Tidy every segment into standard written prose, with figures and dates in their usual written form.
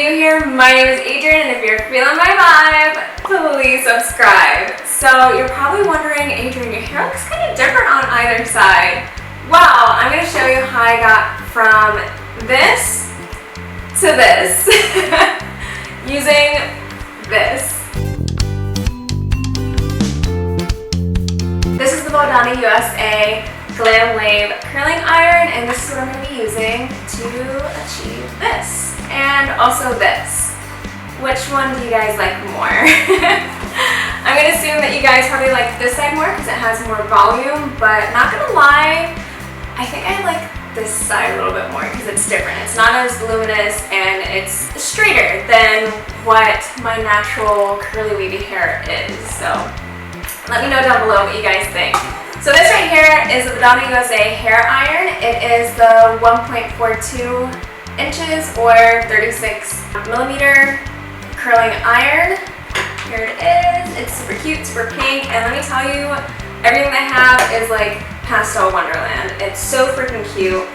new here, my name is Adrianne, and if you're feeling my vibe, please subscribe. So you're probably wondering, Adrianne, your hair looks kind of different on either side. Well, I'm going to show you how I got from this to this using this. This is the Vodana GlamWave curling iron, and this is what I'm going to be using to achieve this. And also this. Which one do you guys like more? I'm going to assume that you guys probably like this side more because it has more volume, but not going to lie, I think I like this side a little bit more because it's different. It's not as voluminous and it's straighter than what my natural curly wavy hair is. So let me know down below what you guys think. So this right here is the Vodana hair iron. It is the 1.42 inches or 36 millimeter curling iron. Here it is. It's super cute, super pink, and let me tell you, everything they have is like pastel wonderland. It's so freaking cute.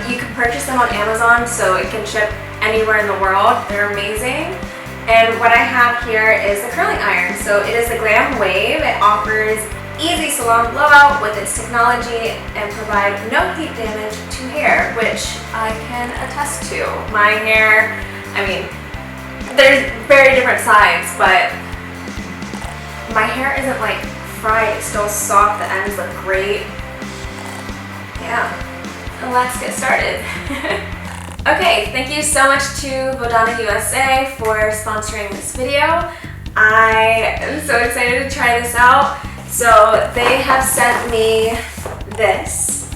You can purchase them on Amazon, so it can ship anywhere in the world. They're amazing. And what I have here is the curling iron. So it is the GlamWave. It offers easy salon blowout with its technology and provide no heat damage to hair, which I can attest to. My hair, I mean, there's very different sides, but my hair isn't like fried, it's still soft, the ends look great. Yeah, and let's get started. Okay, thank you so much to Vodana USA for sponsoring this video. I am so excited to try this out. So they have sent me this.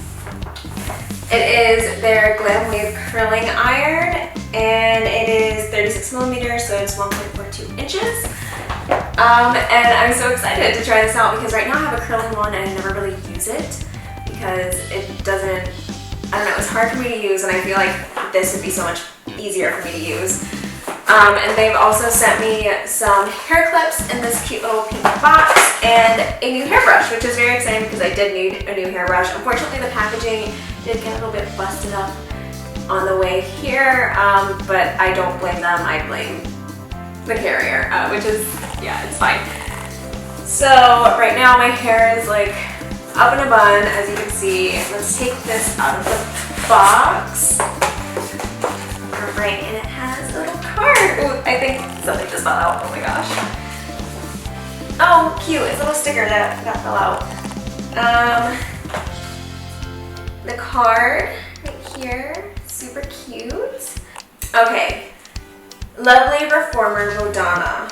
It is their GlamWave curling iron, and it is 36 millimeters, so it's 1.42 inches. And I'm so excited to try this out because right now I have a curling one and I never really use it because it doesn't, I don't know, it's hard for me to use, and I feel like this would be so much easier for me to use. And they've also sent me some hair clips in this cute little pink box and a new hairbrush, which is very exciting because I did need a new hairbrush. Unfortunately, the packaging did get a little bit busted up on the way here, but I don't blame them. I blame the carrier, which is, yeah, it's fine. So right now my hair is like up in a bun, as you can see. Let's take this out of the box. Right, and it has a little card. Ooh, I think something just fell out. Oh my gosh. Oh, cute. It's a little sticker that fell out. The card right here, super cute. Okay. Lovely reformer Vodana,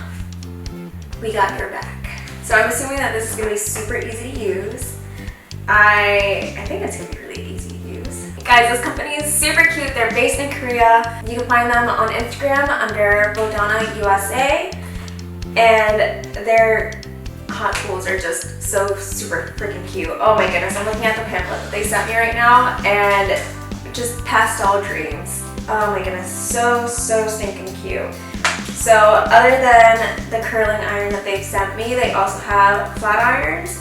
we got your back. So I'm assuming that this is going to be super easy to use. I think it's going to be really easy to use. Guys, this company is super cute. They're based in Korea. You can find them on Instagram under Vodana USA. And their hot tools are just so super freaking cute. Oh my goodness, I'm looking at the pamphlet that they sent me right now and just pastel dreams. Oh my goodness, so stinking cute. So other than the curling iron that they've sent me, they also have flat irons,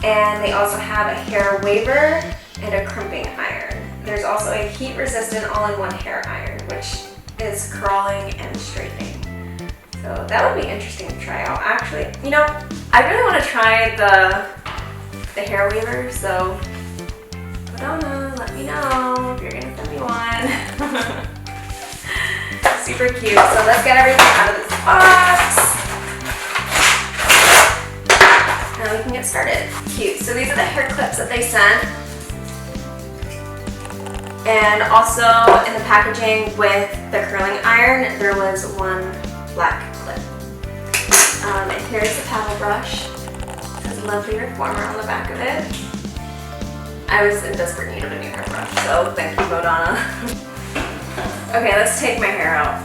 and they also have a hair waver and a crimping iron. There's also a heat-resistant all-in-one hair iron, which is curling and straightening. So that would be interesting to try out. Actually, you know, I really want to try the hair waver, so Vodana, let me know if you're gonna send me one. Super cute. So let's get everything out of this box. Now we can get started. Cute. So these are the hair clips that they sent. And also in the packaging with the curling iron, there was one black clip. And here's the paddle brush. It says lovely reformer on the back of it. I was in desperate need of a new hairbrush, so thank you, Vodana. Okay, let's take my hair out.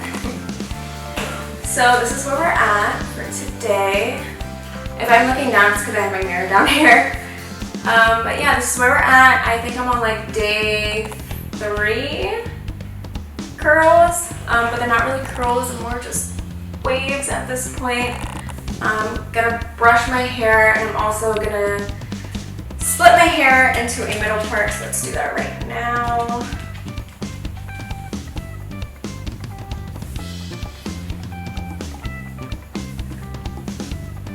So this is where we're at for today. If I'm looking down, it's because I have my mirror down here. But yeah, this is where we're at. I think I'm on like day 3 curls, but they're not really curls, and more just waves at this point. I'm gonna brush my hair, and I'm also gonna split my hair into a middle part, so let's do that right now.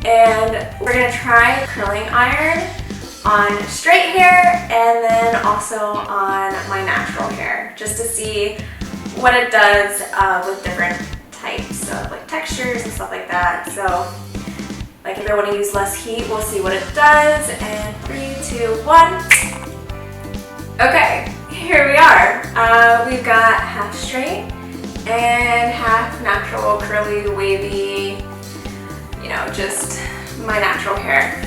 And we're gonna try curling iron on straight hair and then also on my natural hair, just to see what it does with different types of like textures and stuff like that. So like if I want to use less heat, we'll see what it does. And 3, 2, 1. Okay, here we are. We've got half straight and half natural, curly, wavy, you know, just my natural hair.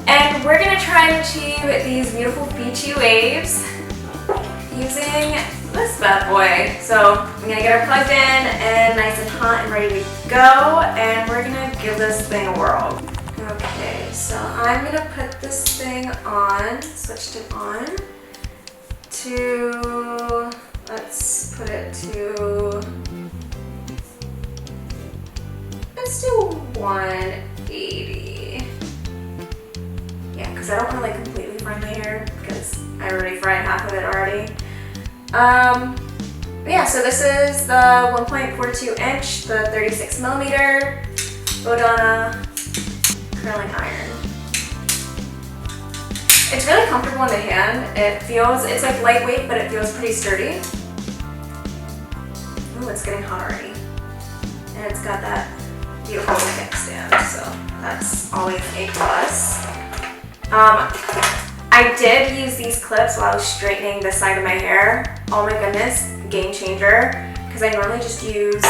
And we're gonna try and achieve these beautiful beachy waves using this bad boy. So I'm gonna get her plugged in and nice and hot and ready to go, and we're gonna give this thing a whirl. Okay, so I'm gonna put this thing on, switched it on to, let's put it to, let's do 180. Yeah, because I don't want to like completely fry my hair because I already fried half of it already. Yeah, so this is the 1.42 inch, the 36 millimeter Vodana curling iron. It's really comfortable in the hand. It feels, it's like lightweight, but it feels pretty sturdy. Ooh, it's getting hot already. And it's got that beautiful kickstand, so that's always a plus. I did use these clips while I was straightening the side of my hair. Oh my goodness, game changer. Because I normally just use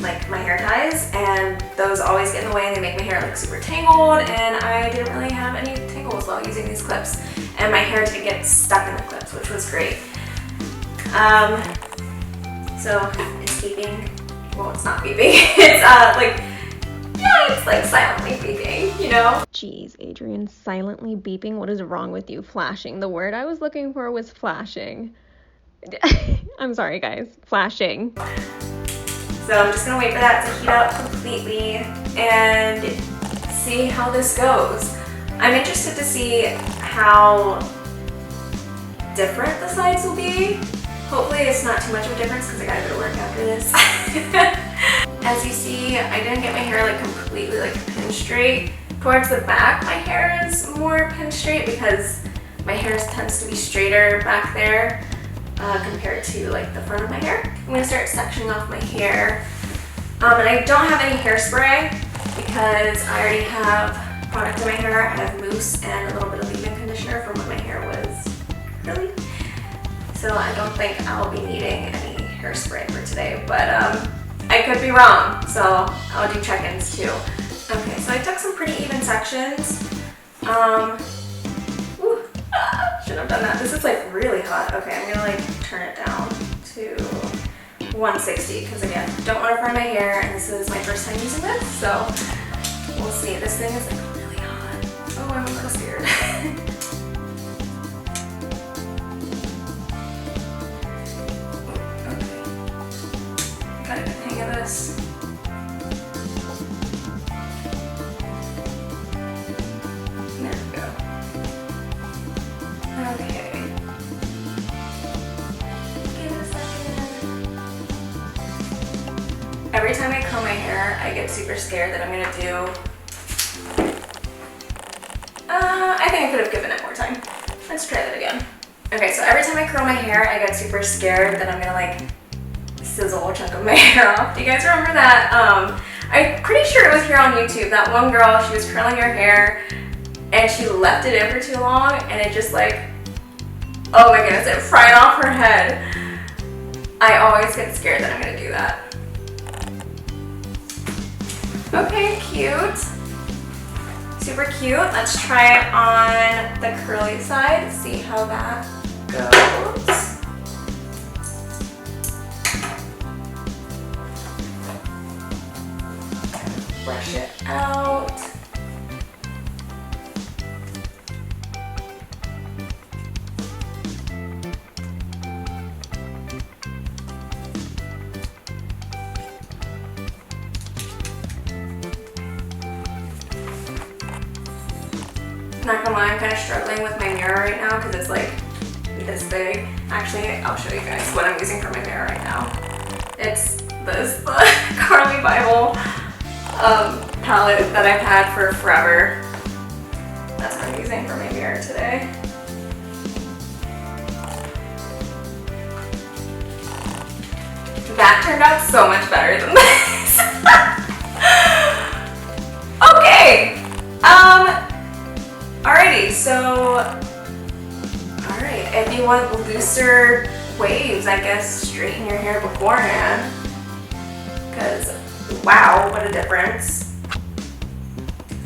like my hair ties, and those always get in the way and they make my hair look super tangled, and I didn't really have any tangles while using these clips. And my hair didn't get stuck in the clips, which was great. So it's beeping. Well, it's not beeping. It's like, yeah, it's like silently beeping, you know? Jeez, Adrianne, silently beeping? What is wrong with you? Flashing. The word I was looking for was flashing. I'm sorry, guys. Flashing. So I'm just gonna wait for that to heat up completely and see how this goes. I'm interested to see how different the sides will be. Hopefully it's not too much of a difference because I gotta go to work after this. As you see, I didn't get my hair like completely like pin straight. Towards the back, my hair is more pin straight because my hair tends to be straighter back there compared to like the front of my hair. I'm gonna start sectioning off my hair. And I don't have any hairspray because I already have product in my hair. I have mousse and a little bit of leave-in conditioner from when my hair was curly. So I don't think I'll be needing any hairspray for today, but I could be wrong, so I'll do check-ins too. Okay, so I took some pretty even sections. Shouldn't have done that. This is like really hot. Okay, I'm gonna like turn it down to 160 because again, don't want to fry my hair, and this is my first time using this, so we'll see. This thing is like really hot. Oh, I'm so scared. Got a good hang of this. There we go. Okay. Give it a second. Every time I comb my hair, I get super scared that I'm gonna do... I think I could have given it more time. Let's try that again. Okay, so every time I curl my hair, I get super scared that I'm gonna like sizzle a chunk of my hair off. Do you guys remember that? I'm pretty sure it was here on YouTube. That one girl, she was curling her hair and she left it in for too long and it just like, oh my goodness, it fried off her head. I always get scared that I'm gonna do that. Okay, cute. Super cute. Let's try it on the curly side, see how that goes. Brush it out. Not gonna lie, I'm kind of struggling with my mirror right now because it's like this big. Actually, I'll show you guys what I'm using for my mirror right now. It's this, the Carly Bible palette that I've had for forever. That's what I'm using for my mirror today. That turned out so much better than this. Okay. Alrighty, so alright, if you want looser waves, I guess straighten your hair beforehand. Because wow, what a difference.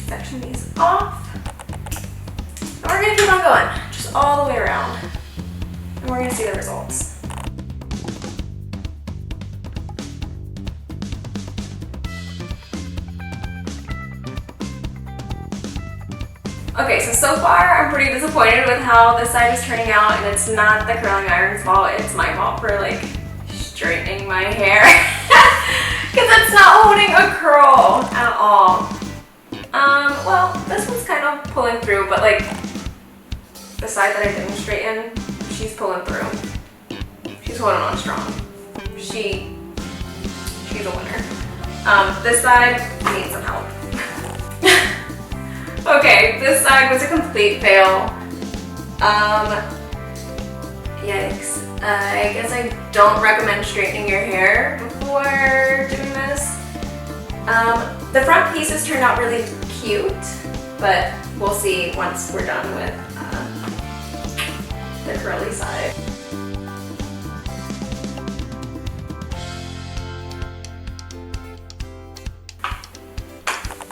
Section these off. And we're gonna keep on going, just all the way around. And we're gonna see the results. Okay, so far I'm pretty disappointed with how this side is turning out, and it's not the curling iron's fault, it's my fault for like straightening my hair. Because it's not holding a curl at all. Well, this one's kind of pulling through, but like the side that I didn't straighten, she's pulling through. She's holding on strong. She's a winner. This side needs some help. Okay, this side was a complete fail. Yikes. I guess I don't recommend straightening your hair before doing this. The front pieces turned out really cute, but we'll see once we're done with the curly side.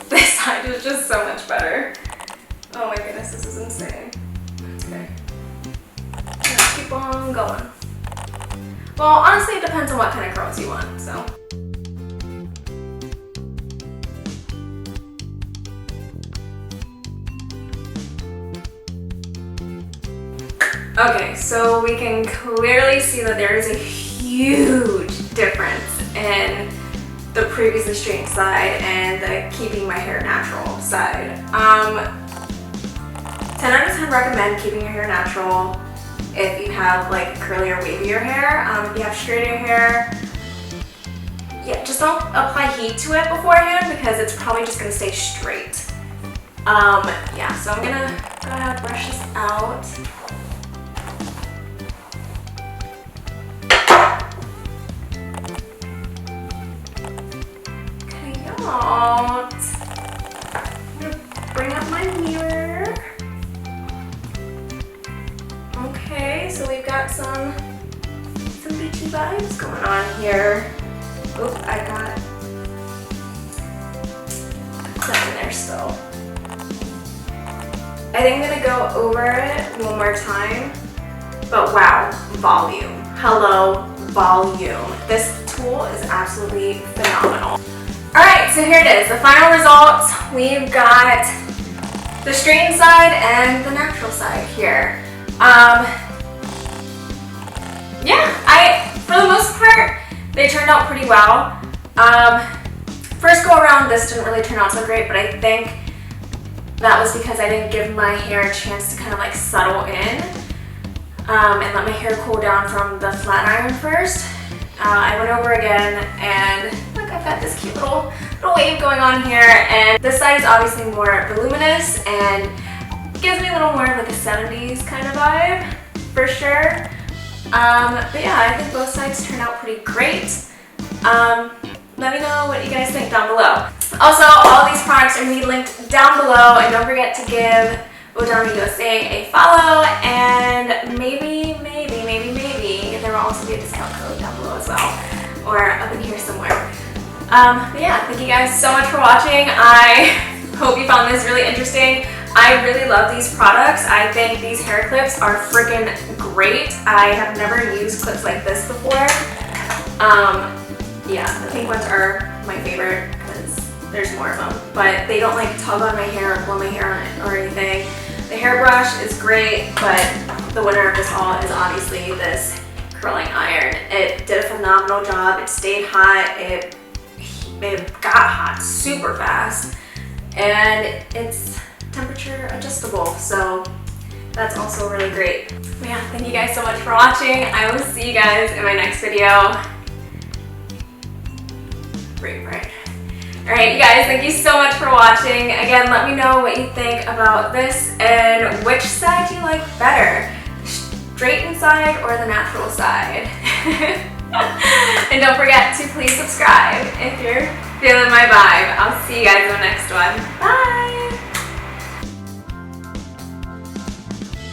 This side is just so much better. Oh my goodness, this is insane. Okay. Let's keep on going. Well, honestly, it depends on what kind of curls you want, so. Okay, so we can clearly see that there is a huge difference in the previously straightened side and the keeping my hair natural side. 10 out of 10 recommend keeping your hair natural if you have like curly or wavier hair. If you have straighter hair, yeah, just don't apply heat to it beforehand because it's probably just gonna stay straight. Yeah, so I'm gonna go ahead and brush this out. I'm gonna bring up my mirror. Okay, so we've got some beachy vibes going on here. Oop, I got that in there still. I think I'm gonna go over it one more time. But wow, volume. Hello, volume. This tool is absolutely phenomenal. Alright, so here it is, the final results. We've got the straightened side and the natural side here. Yeah, for the most part, they turned out pretty well. First go around, this didn't really turn out so great, but I think that was because I didn't give my hair a chance to kind of like settle in and let my hair cool down from the flat iron first. I went over again and look, I've got this cute little wave going on here, and this side is obviously more voluminous and gives me a little more of like a 70s kind of vibe for sure. But yeah, I think both sides turned out pretty great. Let me know what you guys think down below. Also, all these products are going to be linked down below, and don't forget to give Vodana USA a follow, and maybe there will also be a discount code down below as well, or up in here somewhere. But yeah, thank you guys so much for watching. I hope you found this really interesting. I really love these products. I think these hair clips are freaking great. I have never used clips like this before. Yeah, the pink ones are my favorite because there's more of them, but they don't like tug on my hair or blow my hair on it or anything. The hairbrush is great, but the winner of this all is obviously this curling iron. It did a phenomenal job. It stayed hot. It got hot super fast, and it's temperature adjustable, so that's also really great. But yeah, thank you guys so much for watching. I will see you guys in my next video. Right. Alright, you guys, thank you so much for watching. Again, let me know what you think about this and which side you like better. Straightened side or the natural side. And don't forget to please subscribe if you're feeling my vibe. I'll see you guys in the next one. Bye!